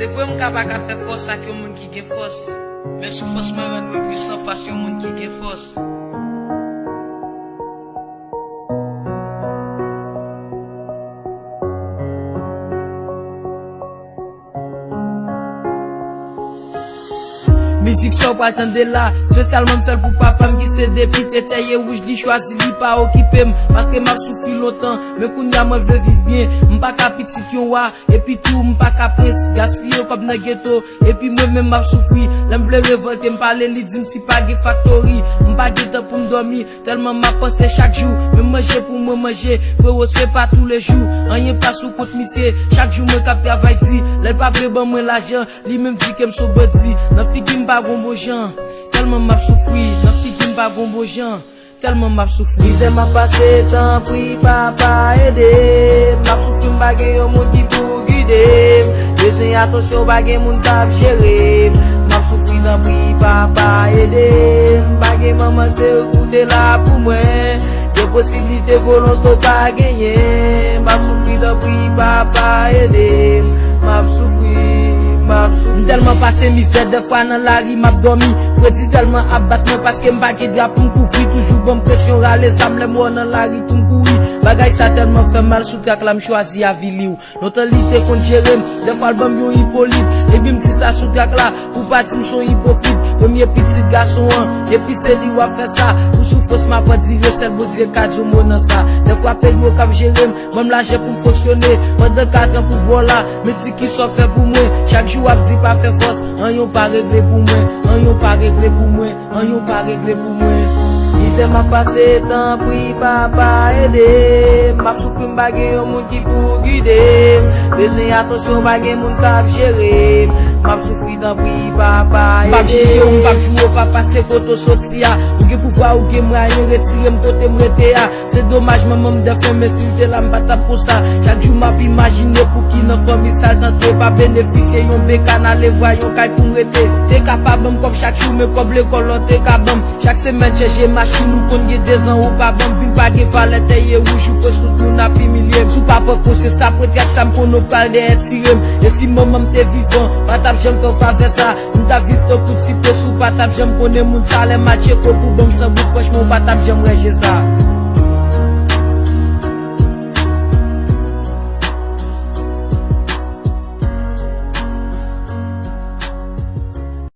C'est vrai mon capable à faire force à que monde qui gagne force. Mais sous force me rendre puissant face au monde qui gagne force. Musique sans pas attendre là, spécialement fait pour papa qui se depuis tête rouge li choisi li pas occupé parce que m'a souffri longtemps mais kounya moi veux vivre bien m'pas ka petit ki wa et puis tout m'pas ka prince gaspiller comme dans ghetto et puis moi même m'a souffri l'aime vle révolter m'parler li dit si pas ge factory m'pas ge temps pour m'dormir tellement m'a pensé chaque jour me manger pour me manger frérot c'est pas tous les jours rien pas sous compte monsieur chaque jour me cap travail dit les pas vrai bon moi l'argent lui même dit que me so bandi nan fi ki m'pas gombo jan tellement m'a souffri nan fi ki m'pas gombo jan tellement m'a souffri Disais m'a passé temps pri papa aider m'a souffri m'bagay yon moun ki pou guider besoin attention bagay moun tap gérer m'a souffri dans pri papa aider bagay maman c'est écouter là pour moi des possibilités volonté pas gagner m'a souffri dans pri papa aider m'a souffri tellement passé misère des fois dans la rue m'a dormi Freddy tellement abattement parce que m'pa ki drap pour m'couvrir toujours bon pression râler ça me moi dans la rue tout m'courir bagay ça tellement fait mal sous trac là m'choisi à vili notre lité contre Jérém des fois album yo Hippolyte et puis m'ti ça sous trac là pour pas dire son hypocrite premier petit garçon et puis c'est lui qui a fait ça pour souffrance m'a pas dire celle beau dire 4 jours mon dans ça des fois paye au cap Jérém même l'argent pour fonctionner pendant 4 ans pour voilà mais ti qui sont fait pour moi chaque jour a dit pas faire force on yon pas réglé pour moi on yon pas réglé pour moi on yon pas réglé pour moi Disais m'a passé temps pri papa aider m'a souffri m'bagay yon moun ki pou guider besoin attention bagay moun k'ap gérer m'a souffri dans pri papa aider m'a jige ou m'a jouer papa c'est koto sorti a ou ge pouvoir ou ge moyen retirer m'kote m'rete a c'est dommage maman m'defend mais s'il te la m'bata pour ça chaque jour m'a imaginer pour qui nan famille ça d'entrée pas bénéficier yon bécan aller voir yon kay pour m'rete t'es capable comme chaque jour mais comme l'école t'es capable chaque semaine j'ai machine nous connait des ans ou pas bon vin pas ge valet taille rouge ou presque tout n'a pi millier sous papa ko c'est ça peut-être ça me kono parler de tirer et si maman m'te vivant pas t'a j'aime faire faveur ça m'ta vivre ton coup de si peu sous pas t'a j'aime connait moun ça les match ko pour bon sans bout franchement pas t'a j'aime ranger ça